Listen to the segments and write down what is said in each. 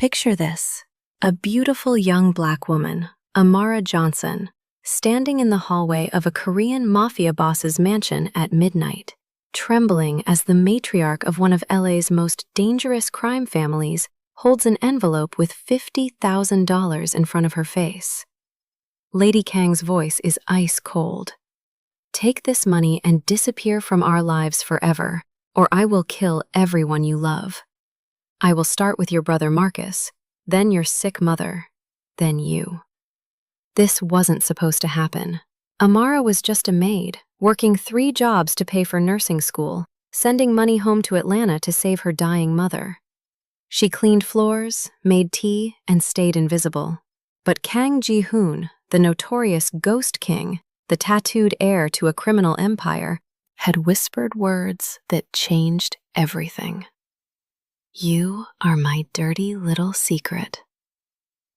Picture this: a beautiful young black woman, Amara Johnson, standing in the hallway of a Korean mafia boss's mansion at midnight, trembling as the matriarch of one of LA's most dangerous crime families holds an envelope with $50,000 in front of her face. Lady Kang's voice is ice cold. "Take this money and disappear from our lives forever, or I will kill everyone you love. I will start with your brother Marcus, then your sick mother, then you." This wasn't supposed to happen. Amara was just a maid, working 3 jobs to pay for nursing school, sending money home to Atlanta to save her dying mother. She cleaned floors, made tea, and stayed invisible. But Kang Ji-Hoon, the notorious Ghost King, the tattooed heir to a criminal empire, had whispered words that changed everything. "You are my dirty little secret."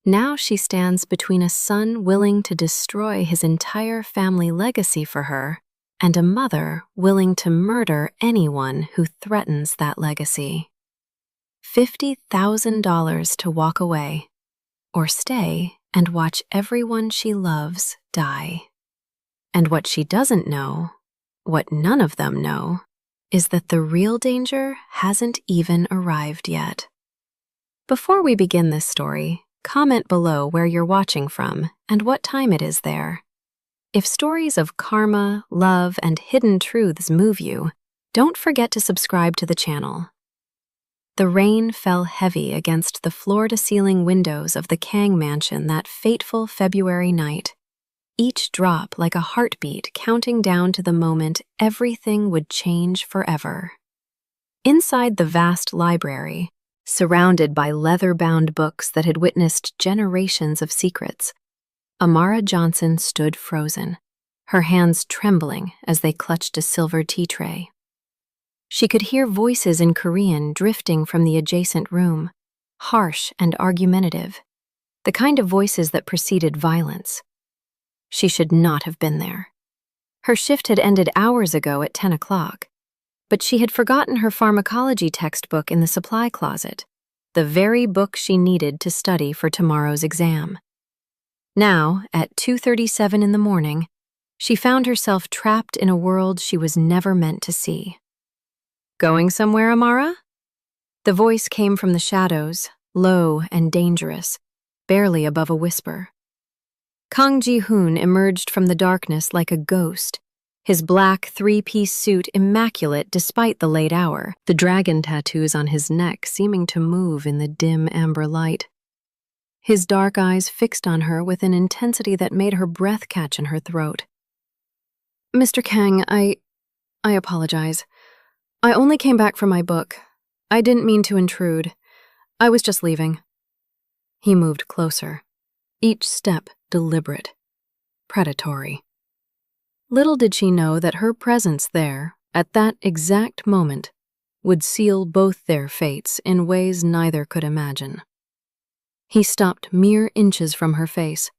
Now she stands between a son willing to destroy his entire family legacy for her and a mother willing to murder anyone who threatens that legacy. $50,000 to walk away, or stay and watch everyone she loves die. And what she doesn't know, what none of them know, is that the real danger hasn't even arrived yet. Before we begin this story, comment below where you're watching from and what time it is there. If stories of karma, love, and hidden truths move you, don't forget to subscribe to the channel. The rain fell heavy against the floor-to-ceiling windows of the Kang mansion that fateful February night, each drop like a heartbeat counting down to the moment everything would change forever. Inside the vast library, surrounded by leather-bound books that had witnessed generations of secrets, Amara Johnson stood frozen, her hands trembling as they clutched a silver tea tray. She could hear voices in Korean drifting from the adjacent room, harsh and argumentative, the kind of voices that preceded violence. She should not have been there. Her shift had ended hours ago at 10 o'clock, but she had forgotten her pharmacology textbook in the supply closet, the very book she needed to study for tomorrow's exam. Now, at 2:37 in the morning, she found herself trapped in a world she was never meant to see. "Going somewhere, Amara?" The voice came from the shadows, low and dangerous, barely above a whisper. Kang Ji-Hoon emerged from the darkness like a ghost, his black 3-piece suit immaculate despite the late hour, the dragon tattoos on his neck seeming to move in the dim amber light. His dark eyes fixed on her with an intensity that made her breath catch in her throat. "Mr. Kang, I apologize. I only came back from my book. I didn't mean to intrude. I was just leaving." He moved closer, each step deliberate, predatory. Little did she know that her presence there, at that exact moment, would seal both their fates in ways neither could imagine. He stopped mere inches from her face,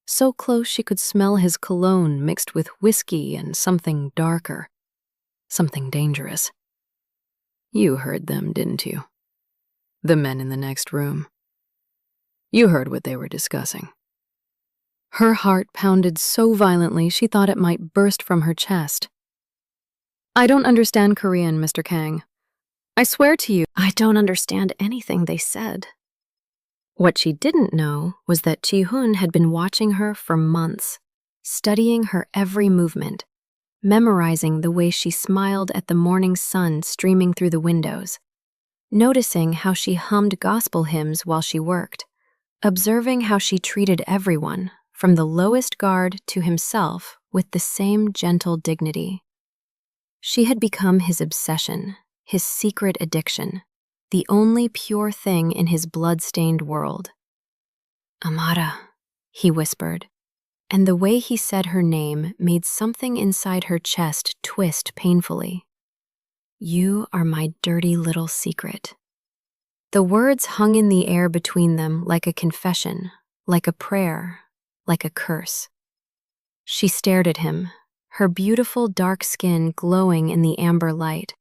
so close she could smell his cologne mixed with whiskey and something darker, something dangerous. "You heard them, didn't you? The men in the next room. You heard what they were discussing." Her heart pounded so violently she thought it might burst from her chest. "I don't understand Korean, Mr. Kang. I swear to you, I don't understand anything they said." What she didn't know was that Ji-Hoon had been watching her for months, studying her every movement, memorizing the way she smiled at the morning sun streaming through the windows, noticing how she hummed gospel hymns while she worked, observing how she treated everyone, from the lowest guard to himself, with the same gentle dignity. She had become his obsession, his secret addiction, the only pure thing in his blood-stained world. "Amara," he whispered, and the way he said her name made something inside her chest twist painfully. "You are my dirty little secret." The words hung in the air between them like a confession, like a prayer, like a curse. She stared at him, her beautiful dark skin glowing in the amber light,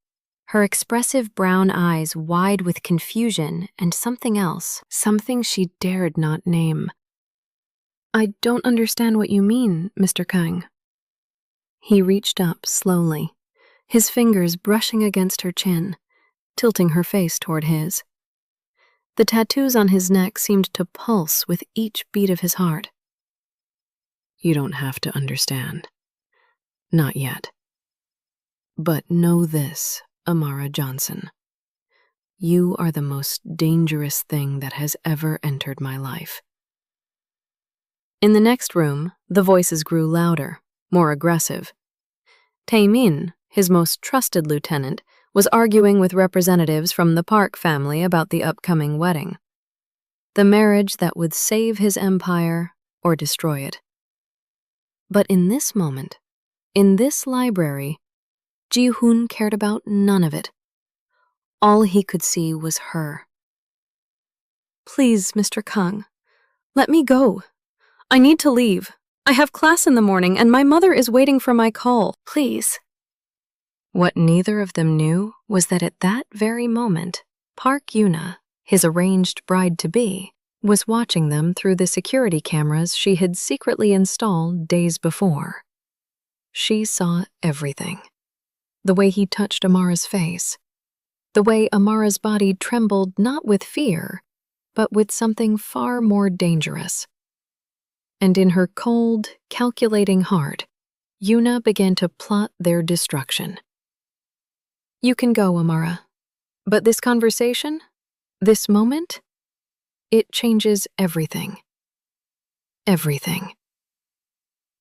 her expressive brown eyes wide with confusion and something else, something she dared not name. "I don't understand what you mean, Mr. Kang." He reached up slowly, his fingers brushing against her chin, tilting her face toward his. The tattoos on his neck seemed to pulse with each beat of his heart. "You don't have to understand. Not yet. But know this, Amara Johnson. You are the most dangerous thing that has ever entered my life." In the next room, the voices grew louder, more aggressive. Tae-min, his most trusted lieutenant, was arguing with representatives from the Park family about the upcoming wedding. The marriage that would save his empire or destroy it. But in this moment, in this library, Ji-Hoon cared about none of it. All he could see was her. "Please, Mr. Kang, let me go. I need to leave. I have class in the morning and my mother is waiting for my call. Please." What neither of them knew was that at that very moment, Park Yuna, his arranged bride-to-be, was watching them through the security cameras she had secretly installed days before. She saw everything. The way he touched Amara's face. The way Amara's body trembled not with fear, but with something far more dangerous. And in her cold, calculating heart, Yuna began to plot their destruction. "You can go, Amara. But this conversation, this moment, it changes everything. Everything."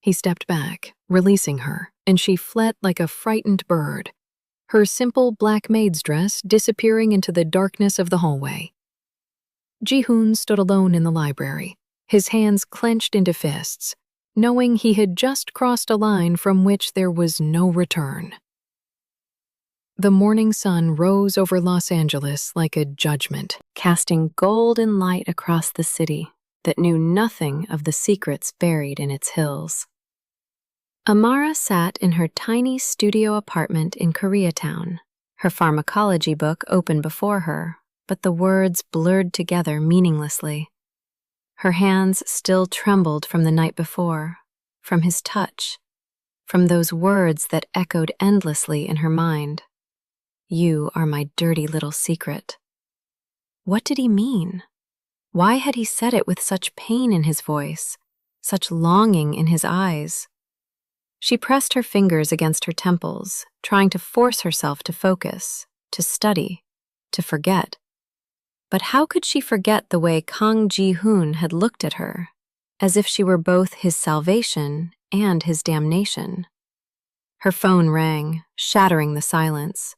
He stepped back, releasing her, and she fled like a frightened bird, her simple black maid's dress disappearing into the darkness of the hallway. Ji-Hoon stood alone in the library, his hands clenched into fists, knowing he had just crossed a line from which there was no return. The morning sun rose over Los Angeles like a judgment, casting golden light across the city that knew nothing of the secrets buried in its hills. Amara sat in her tiny studio apartment in Koreatown, her pharmacology book open before her, but the words blurred together meaninglessly. Her hands still trembled from the night before, from his touch, from those words that echoed endlessly in her mind. "You are my dirty little secret." What did he mean? Why had he said it with such pain in his voice, such longing in his eyes? She pressed her fingers against her temples, trying to force herself to focus, to study, to forget. But how could she forget the way Kang Ji-Hoon had looked at her, as if she were both his salvation and his damnation? Her phone rang, shattering the silence.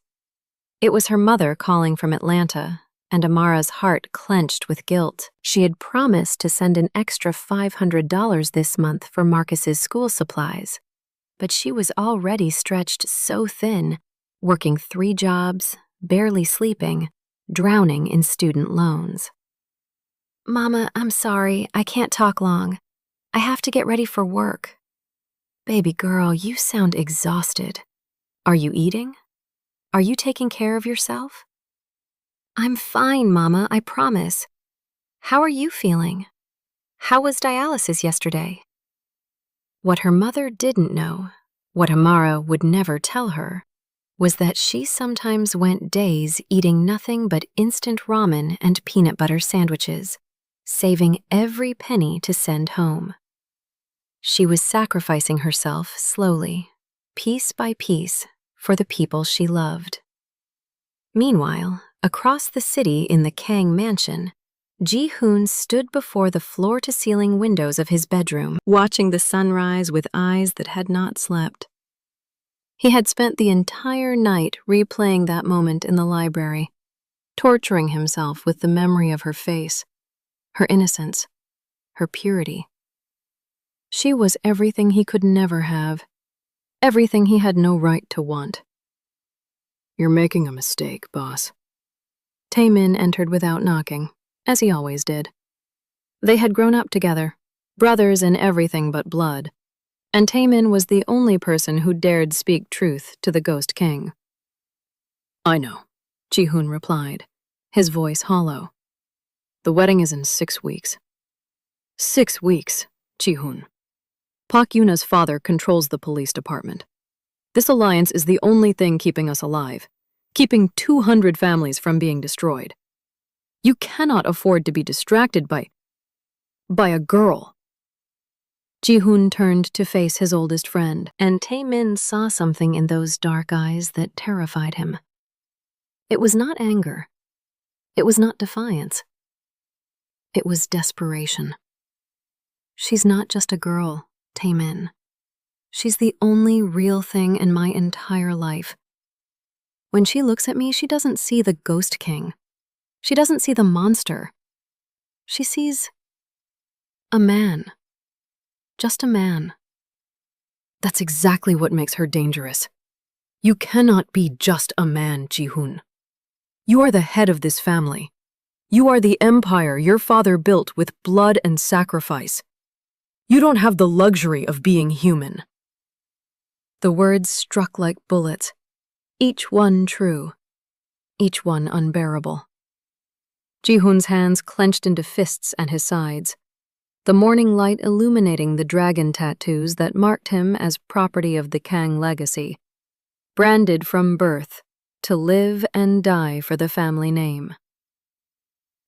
It was her mother calling from Atlanta, and Amara's heart clenched with guilt. She had promised to send an extra $500 this month for Marcus's school supplies, but she was already stretched so thin, working 3 jobs, barely sleeping, drowning in student loans. "Mama, I'm sorry, I can't talk long. I have to get ready for work." "Baby girl, you sound exhausted. Are you eating? Are you taking care of yourself?" "I'm fine, Mama, I promise. How are you feeling? How was dialysis yesterday?" What her mother didn't know, what Amara would never tell her, was that she sometimes went days eating nothing but instant ramen and peanut butter sandwiches, saving every penny to send home. She was sacrificing herself slowly, piece by piece, for the people she loved. Meanwhile, across the city in the Kang mansion, Ji-Hoon stood before the floor-to-ceiling windows of his bedroom, watching the sunrise with eyes that had not slept. He had spent the entire night replaying that moment in the library, torturing himself with the memory of her face, her innocence, her purity. She was everything he could never have, everything he had no right to want. "You're making a mistake, boss." Tae-min entered without knocking, as he always did. They had grown up together, brothers in everything but blood, and Tae-min was the only person who dared speak truth to the Ghost King. I know, Ji-Hoon replied, his voice hollow. The wedding is in 6 weeks. 6 weeks, Ji-Hoon. Park Yuna's father controls the police department. This alliance is the only thing keeping us alive, keeping 200 families from being destroyed. You cannot afford to be distracted by a girl. Ji-Hoon turned to face his oldest friend, and Tae-min saw something in those dark eyes that terrified him. It was not anger. It was not defiance. It was desperation. She's not just a girl, Tae-min. She's the only real thing in my entire life. When she looks at me, she doesn't see the Ghost King. She doesn't see the monster. She sees a man. Just a man. That's exactly what makes her dangerous. You cannot be just a man, Ji-Hoon. You are the head of this family. You are the empire your father built with blood and sacrifice. You don't have the luxury of being human. The words struck like bullets, each one true, each one unbearable. Ji-Hoon's hands clenched into fists at his sides, the morning light illuminating the dragon tattoos that marked him as property of the Kang legacy, branded from birth to live and die for the family name.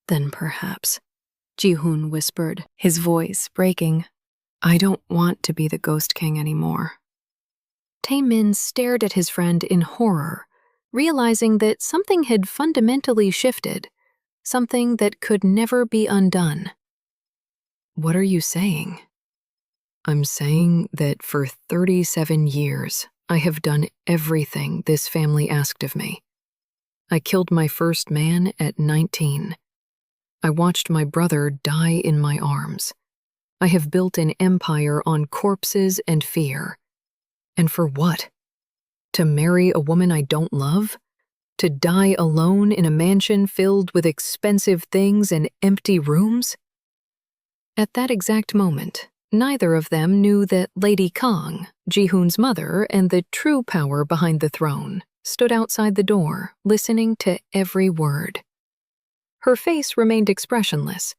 Then perhaps, Ji-Hoon whispered, his voice breaking, I don't want to be the Ghost King anymore. Tae-min stared at his friend in horror, realizing that something had fundamentally shifted, something that could never be undone. What are you saying? I'm saying that for 37 years, I have done everything this family asked of me. I killed my first man at 19. I watched my brother die in my arms. I have built an empire on corpses and fear. And for what? To marry a woman I don't love? To die alone in a mansion filled with expensive things and empty rooms? At that exact moment, neither of them knew that Lady Kang, Ji-Hoon's mother and the true power behind the throne, stood outside the door, listening to every word. Her face remained expressionless,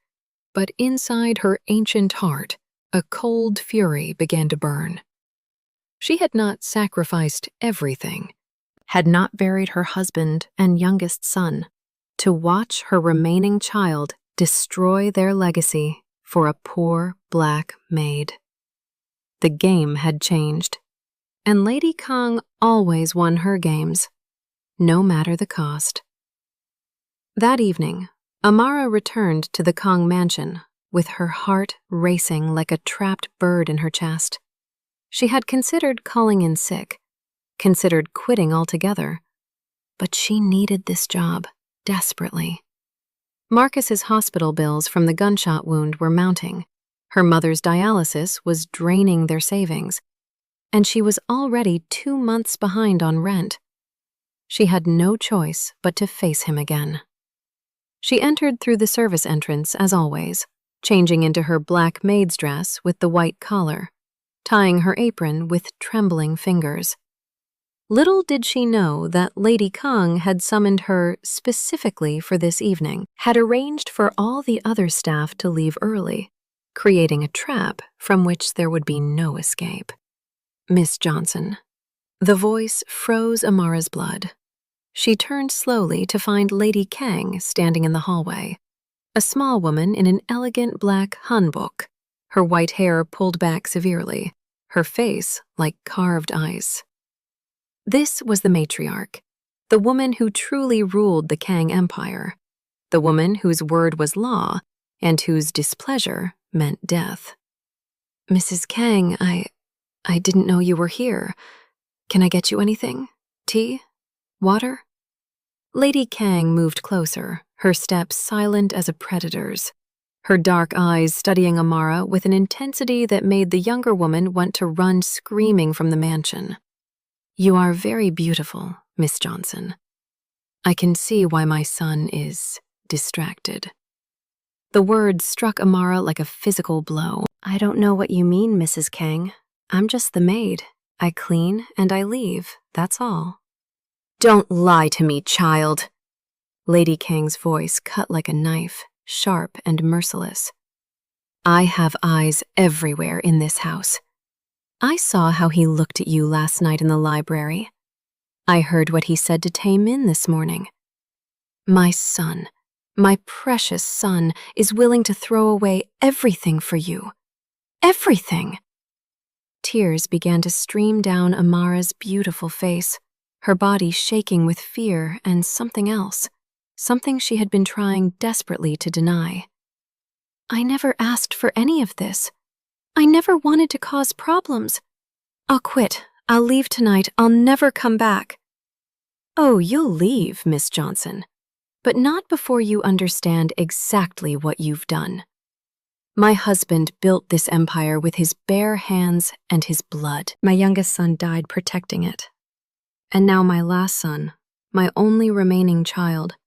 but inside her ancient heart, a cold fury began to burn. She had not sacrificed everything, had not buried her husband and youngest son, to watch her remaining child destroy their legacy for a poor black maid. The game had changed, and Lady Kang always won her games, no matter the cost. That evening, Amara returned to the Kang mansion with her heart racing like a trapped bird in her chest. She had considered calling in sick, considered quitting altogether, but she needed this job desperately. Marcus's hospital bills from the gunshot wound were mounting. Her mother's dialysis was draining their savings, and she was already 2 months behind on rent. She had no choice but to face him again. She entered through the service entrance as always, changing into her black maid's dress with the white collar, tying her apron with trembling fingers. Little did she know that Lady Kang had summoned her specifically for this evening, had arranged for all the other staff to leave early, creating a trap from which there would be no escape. Miss Johnson. The voice froze Amara's blood. She turned slowly to find Lady Kang standing in the hallway, a small woman in an elegant black hanbok, her white hair pulled back severely, her face like carved ice. This was the matriarch, the woman who truly ruled the Kang Empire, the woman whose word was law and whose displeasure meant death. Mrs. Kang, I didn't know you were here. Can I get you anything? Tea? Water? Lady Kang moved closer, her steps silent as a predator's, her dark eyes studying Amara with an intensity that made the younger woman want to run screaming from the mansion. You are very beautiful, Miss Johnson. I can see why my son is distracted. The words struck Amara like a physical blow. I don't know what you mean, Mrs. Kang. I'm just the maid. I clean and I leave, that's all. Don't lie to me, child. Lady Kang's voice cut like a knife, sharp and merciless. I have eyes everywhere in this house. I saw how he looked at you last night in the library. I heard what he said to Tae-min this morning. My son, my precious son, is willing to throw away everything for you. Everything. Tears began to stream down Amara's beautiful face, her body shaking with fear and something else, something she had been trying desperately to deny. I never asked for any of this. I never wanted to cause problems. I'll quit. I'll leave tonight. I'll never come back. Oh, you'll leave, Miss Johnson, but not before you understand exactly what you've done. My husband built this empire with his bare hands and his blood. My youngest son died protecting it. And now my last son, my only remaining child,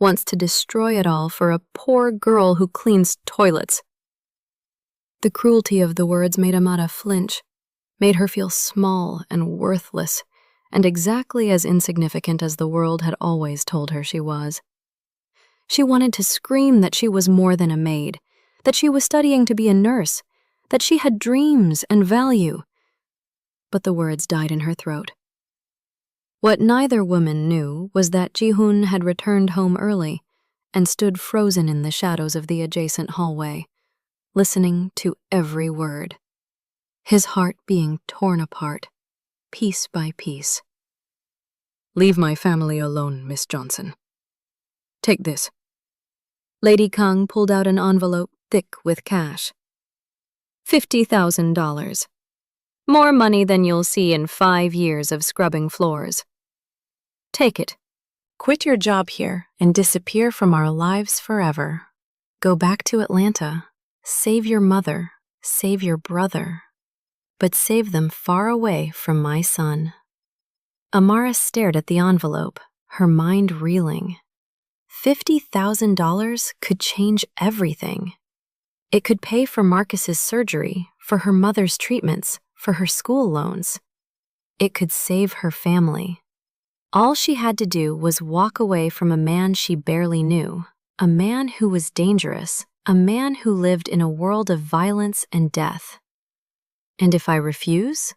wants to destroy it all for a poor girl who cleans toilets. The cruelty of the words made Amara flinch, made her feel small and worthless, and exactly as insignificant as the world had always told her she was. She wanted to scream that she was more than a maid, that she was studying to be a nurse, that she had dreams and value. But the words died in her throat. What neither woman knew was that Ji-Hoon had returned home early and stood frozen in the shadows of the adjacent hallway, listening to every word, his heart being torn apart, piece by piece. Leave my family alone, Miss Johnson. Take this. Lady Kang pulled out an envelope thick with cash. $50,000. More money than you'll see in 5 years of scrubbing floors. Take it. Quit your job here and disappear from our lives forever. Go back to Atlanta. Save your mother. Save your brother. But save them far away from my son. Amara stared at the envelope, her mind reeling. $50,000 could change everything. It could pay for Marcus's surgery, for her mother's treatments, for her school loans. It could save her family. All she had to do was walk away from a man she barely knew, a man who was dangerous, a man who lived in a world of violence and death. And if I refuse?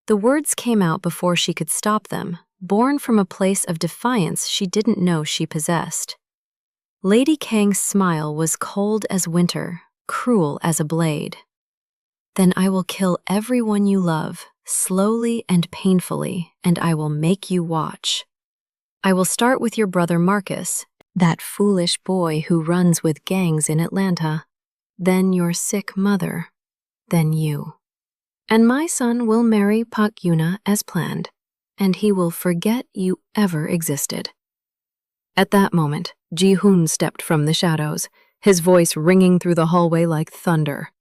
The words came out before she could stop them, born from a place of defiance she didn't know she possessed. Lady Kang's smile was cold as winter, cruel as a blade. Then I will kill everyone you love, slowly and painfully, and I will make you watch. I will start with your brother Marcus, that foolish boy who runs with gangs in Atlanta. Then your sick mother. Then you. And my son will marry Pak Yuna as planned, and he will forget you ever existed. At that moment, Ji-Hoon stepped from the shadows, his voice ringing through the hallway like thunder.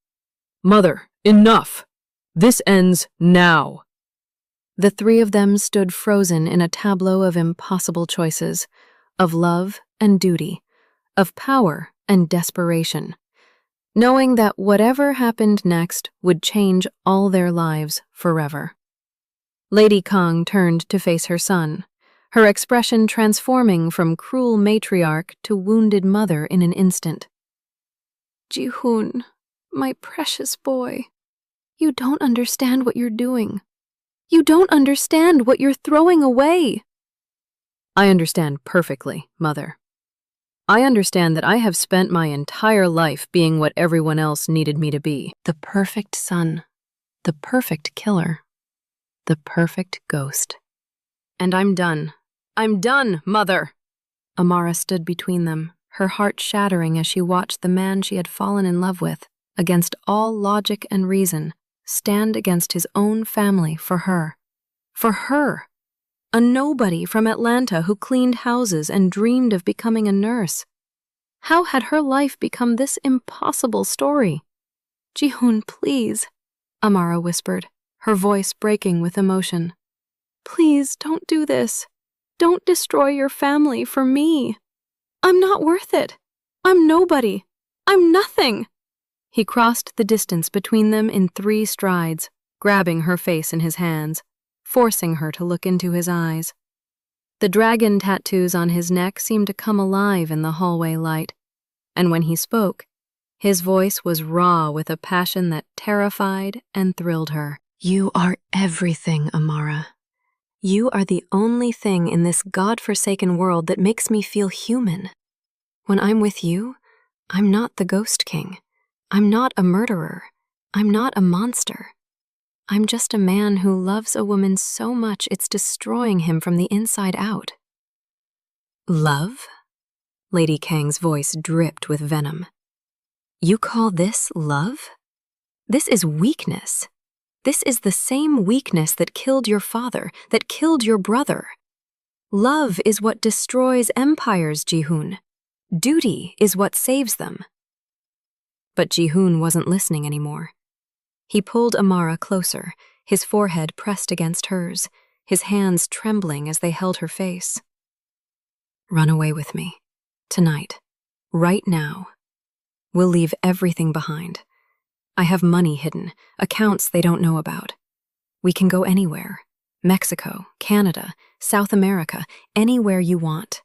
Mother, enough! This ends now. The three of them stood frozen in a tableau of impossible choices, of love and duty, of power and desperation, knowing that whatever happened next would change all their lives forever. Lady Kang turned to face her son, her expression transforming from cruel matriarch to wounded mother in an instant. Ji-Hoon, my precious boy, you don't understand what you're doing. You don't understand what you're throwing away. I understand perfectly, Mother. I understand that I have spent my entire life being what everyone else needed me to be. The perfect son, the perfect killer, the perfect ghost. And I'm done. I'm done, Mother! Amara stood between them, her heart shattering as she watched the man she had fallen in love with, against all logic and reason, stand against his own family for her. For her! A nobody from Atlanta who cleaned houses and dreamed of becoming a nurse. How had her life become this impossible story? Ji-Hoon, please, Amara whispered, her voice breaking with emotion. Please don't do this. Don't destroy your family for me. I'm not worth it. I'm nobody. I'm nothing. He crossed the distance between them in 3 strides, grabbing her face in his hands, forcing her to look into his eyes. The dragon tattoos on his neck seemed to come alive in the hallway light, and when he spoke, his voice was raw with a passion that terrified and thrilled her. You are everything, Amara. You are the only thing in this God-forsaken world that makes me feel human. When I'm with you, I'm not the Ghost King. I'm not a murderer. I'm not a monster. I'm just a man who loves a woman so much it's destroying him from the inside out. Love? Lady Kang's voice dripped with venom. You call this love? This is weakness. This is the same weakness that killed your father, that killed your brother. Love is what destroys empires, Ji-Hoon. Duty is what saves them. But Ji-Hoon wasn't listening anymore. He pulled Amara closer, his forehead pressed against hers, his hands trembling as they held her face. Run away with me. Tonight. Right now. We'll leave everything behind. I have money hidden, accounts they don't know about. We can go anywhere. Mexico, Canada, South America, anywhere you want.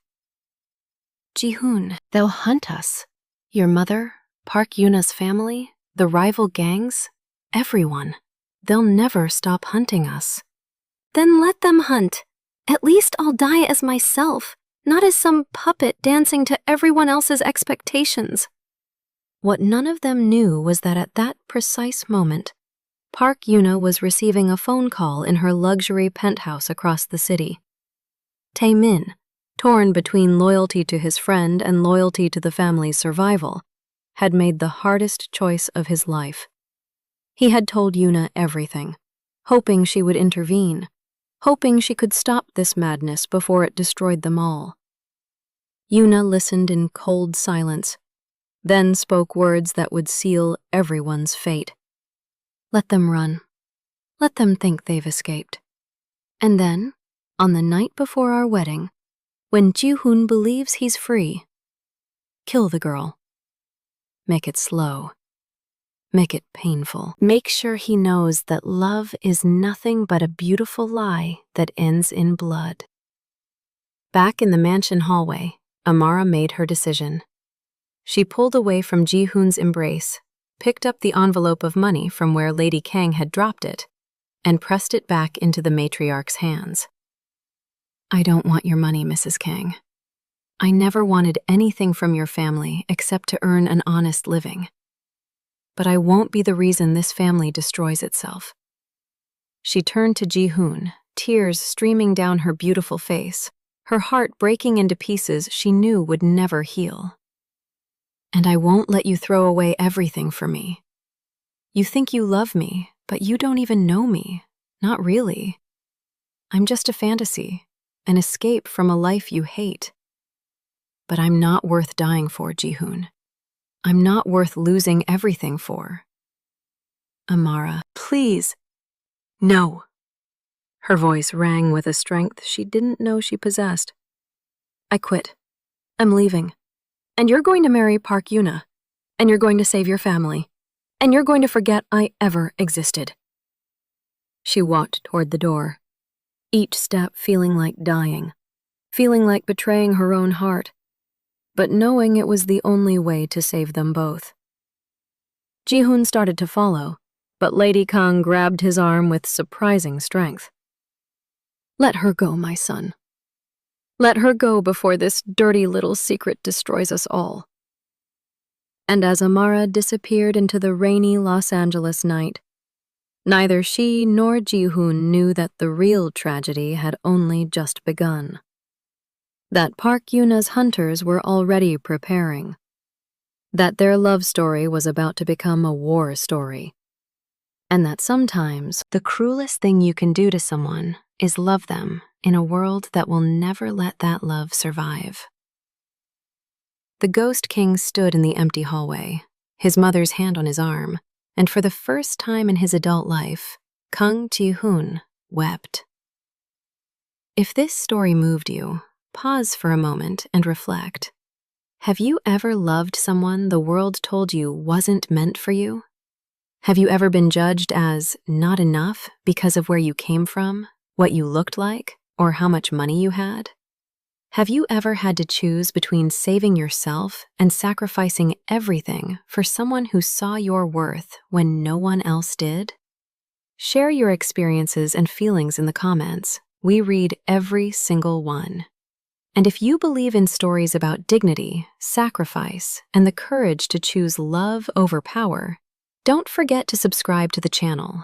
Ji-Hoon, they'll hunt us. Your mother, Park Yuna's family, the rival gangs, everyone. They'll never stop hunting us. Then let them hunt. At least I'll die as myself, not as some puppet dancing to everyone else's expectations. What none of them knew was that at that precise moment, Park Yuna was receiving a phone call in her luxury penthouse across the city. Tae-min, torn between loyalty to his friend and loyalty to the family's survival, had made the hardest choice of his life. He had told Yuna everything, hoping she would intervene, hoping she could stop this madness before it destroyed them all. Yuna listened in cold silence, then spoke words that would seal everyone's fate. Let them run. Let them think they've escaped. And then, on the night before our wedding, when Ji-Hoon believes he's free, kill the girl. Make it slow. Make it painful. Make sure he knows that love is nothing but a beautiful lie that ends in blood. Back in the mansion hallway, Amara made her decision. She pulled away from Ji-Hoon's embrace, picked up the envelope of money from where Lady Kang had dropped it, and pressed it back into the matriarch's hands. I don't want your money, Mrs. Kang. I never wanted anything from your family except to earn an honest living. But I won't be the reason this family destroys itself. She turned to Ji-Hoon, tears streaming down her beautiful face, her heart breaking into pieces she knew would never heal. And I won't let you throw away everything for me. You think you love me, but you don't even know me. Not really. I'm just a fantasy, an escape from a life you hate. But I'm not worth dying for, Ji-Hoon. I'm not worth losing everything for. Amara, please. No. Her voice rang with a strength she didn't know she possessed. I quit. I'm leaving. And you're going to marry Park Yuna. And you're going to save your family. And you're going to forget I ever existed. She walked toward the door, each step feeling like dying, feeling like betraying her own heart, but knowing it was the only way to save them both. Ji-Hoon started to follow, but Lady Kang grabbed his arm with surprising strength. Let her go, my son. Let her go before this dirty little secret destroys us all. And as Amara disappeared into the rainy Los Angeles night, neither she nor Ji-Hoon knew that the real tragedy had only just begun. That Park Yuna's hunters were already preparing. That their love story was about to become a war story. And that sometimes the cruelest thing you can do to someone is love them in a world that will never let that love survive. The Ghost King stood in the empty hallway, his mother's hand on his arm, and for the first time in his adult life, Kang Ji-Hoon wept. If this story moved you, pause for a moment and reflect. Have you ever loved someone the world told you wasn't meant for you? Have you ever been judged as not enough because of where you came from, what you looked like, or how much money you had? Have you ever had to choose between saving yourself and sacrificing everything for someone who saw your worth when no one else did? Share your experiences and feelings in the comments. We read every single one. And if you believe in stories about dignity, sacrifice, and the courage to choose love over power, don't forget to subscribe to the channel.